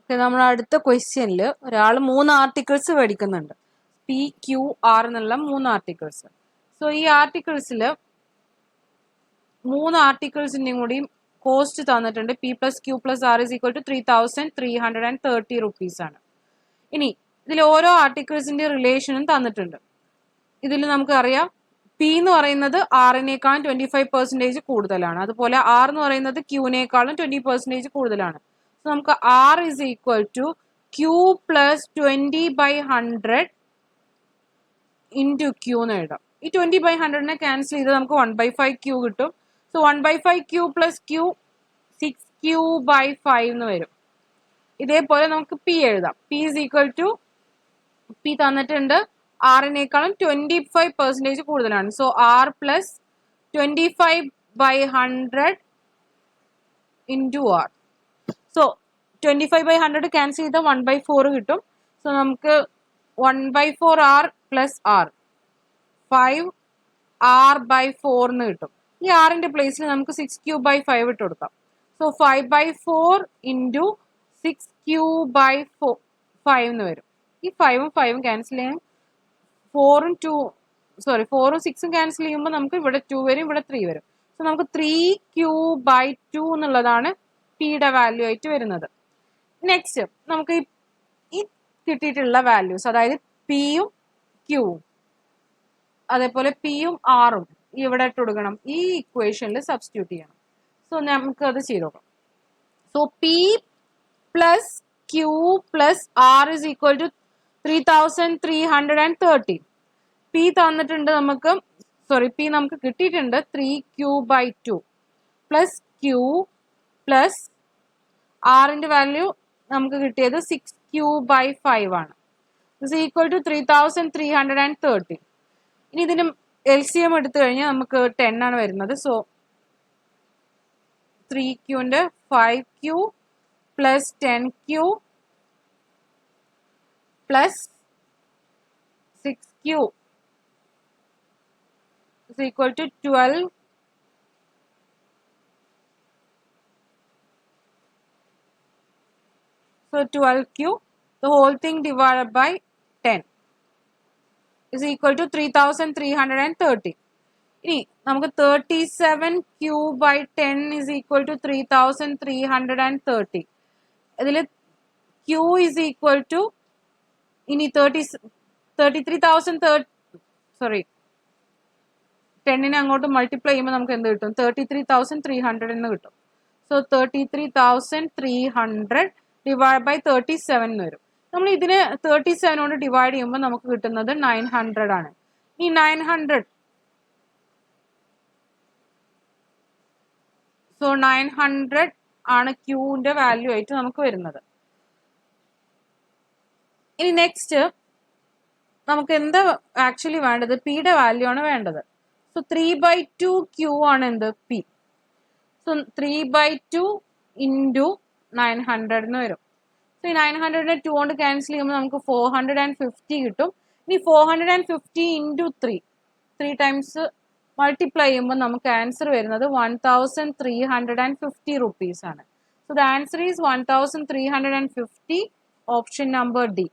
നമ്മൾ അടുത്ത ക്വസ്റ്റ്യനിൽ ഒരാൾ 3 ആർട്ടിക്കിൾസ് മേടിക്കുന്നുണ്ട്. പി ക്യു ആർ എന്നുള്ള 3 ആർട്ടിക്കിൾസ്. സോ ഈ ആർട്ടിക്കിൾസിൽ 3 ആർട്ടിക്കിൾസിന്റെയും കൂടി കോസ്റ്റ് തന്നിട്ടുണ്ട്. P plus Q plus R is equal to 3330 rupees ആണ്. ഇനി ഇതിൽ ഓരോ ആർട്ടിക്കിൾസിന്റെ റിലേഷനും തന്നിട്ടുണ്ട്. ഇതിൽ നമുക്കറിയാം പി എന്ന് പറയുന്നത് ആറിനേക്കാളും 25% കൂടുതലാണ്. അതുപോലെ ആർ എന്ന് പറയുന്നത് ക്യൂവിനേക്കാളും 20% കൂടുതലാണ്. സോ നമുക്ക് R is equal to Q plus 20/100 into Q എന്ന് എഴുതാം. ഈ 20/100 ക്യാൻസൽ ചെയ്ത് നമുക്ക് 1/5 ക്യൂ കിട്ടും. So 1/5 Q plus Q 6Q/5 എന്ന് വരും. ഇതേപോലെ നമുക്ക് പി എഴുതാം. P is equal to P തന്നിട്ടുണ്ട് ആറിനേക്കാളും 25% കൂടുതലാണ്. So R plus 25/100 into R. So 25/100 cancel ചെയ്താൽ 1/4 കിട്ടും. സോ നമുക്ക് 1/4 ആർ പ്ലസ് ആർ 5R/4 എന്ന് കിട്ടും. ഈ ആറിന്റെ പ്ലേസിൽ നമുക്ക് 6Q/5 ഇട്ട് കൊടുക്കാം. സോ 5/4 ഇൻറ്റു 6Q/5 എന്ന് വരും. ഈ 5ഉം 5ഉം ക്യാൻസൽ ചെയ്യാൻ 4ഉം 6ഉം ക്യാൻസൽ ചെയ്യുമ്പോൾ നമുക്ക് ഇവിടെ 2 വരും, ഇവിടെ 3 വരും. സോ നമുക്ക് 3Q/2 എന്നുള്ളതാണ് പിയുടെ വാല്യൂ ആയിട്ട് വരുന്നത്. നെക്സ്റ്റ് നമുക്ക് ഈ കിട്ടിയിട്ടുള്ള വാല്യൂസ്, അതായത് പിയും ക്യൂവും അതേപോലെ പിയും ആറും ഇവിടെ ഇട്ട് കൊടുക്കണം. ഈ ഇക്വേഷനിൽ സബ്സ്റ്റിറ്റ്യൂട്ട് ചെയ്യണം. സോ നമുക്ക് അത് ചെയ്ത് നോക്കാം. So P plus Q plus R is equal to 3330. P തന്നിട്ടുണ്ട് നമുക്ക്, പി നമുക്ക് കിട്ടിയിട്ടുണ്ട് 3Q/2 പ്ലസ് ക്യൂ പ്ലസ് ആറിന്റെ വാല്യൂ നമുക്ക് കിട്ടിയത് 6Q/5 ആണ്. Is equal to 3330. ഇനി ഇതിന് LCM എടുത്തു കഴിഞ്ഞാൽ നമുക്ക് 10 ആണ് വരുന്നത്. സോ 3Qന്റെ 5Q plus 10Q plus 6Q is equal to 12. So 12Q, the whole thing divided by 10 is equal to 3330. ഇനി നമുക്ക് 37Q/10 is equal to 3330. ഇതിൽ Q is equal to ഇനി 10നെ അങ്ങോട്ട് മൾട്ടിപ്ലൈ ചെയ്യുമ്പോൾ നമുക്ക് എന്ത് കിട്ടും? 33,300 എന്ന് കിട്ടും. സോ 33,300 ഡിവൈഡ് ബൈ 37 എന്ന് വരും. നമ്മൾ ഇതിനെ 37 കൊണ്ട് ഡിവൈഡ് ചെയ്യുമ്പോൾ നമുക്ക് കിട്ടുന്നത് 900 ആണ്. ഈ 900 സോ 900 ആണ് ക്യൂവിന്റെ വാല്യൂ ആയിട്ട് നമുക്ക് വരുന്നത്. ഇനി നെക്സ്റ്റ് നമുക്ക് എന്താ ആക്ച്വലി വേണ്ടത്? പിയുടെ വാല്യൂ ആണ് വേണ്ടത്. സോ 3/2 ക്യൂ ആണ് എന്ത്? പി. സോ 3/2 ഇൻറ്റു 900 എന്ന് വരും. സോ ഈ 900നെ 2 കൊണ്ട് ക്യാൻസൽ ചെയ്യുമ്പോൾ നമുക്ക് 450 കിട്ടും. ഇനി 450 ഇൻറ്റു 3 ടൈംസ് മൾട്ടിപ്ലൈ ചെയ്യുമ്പോൾ നമുക്ക് ആൻസർ വരുന്നത് 1350 റുപ്പീസ് ആണ്. So the answer is 1350, option number D.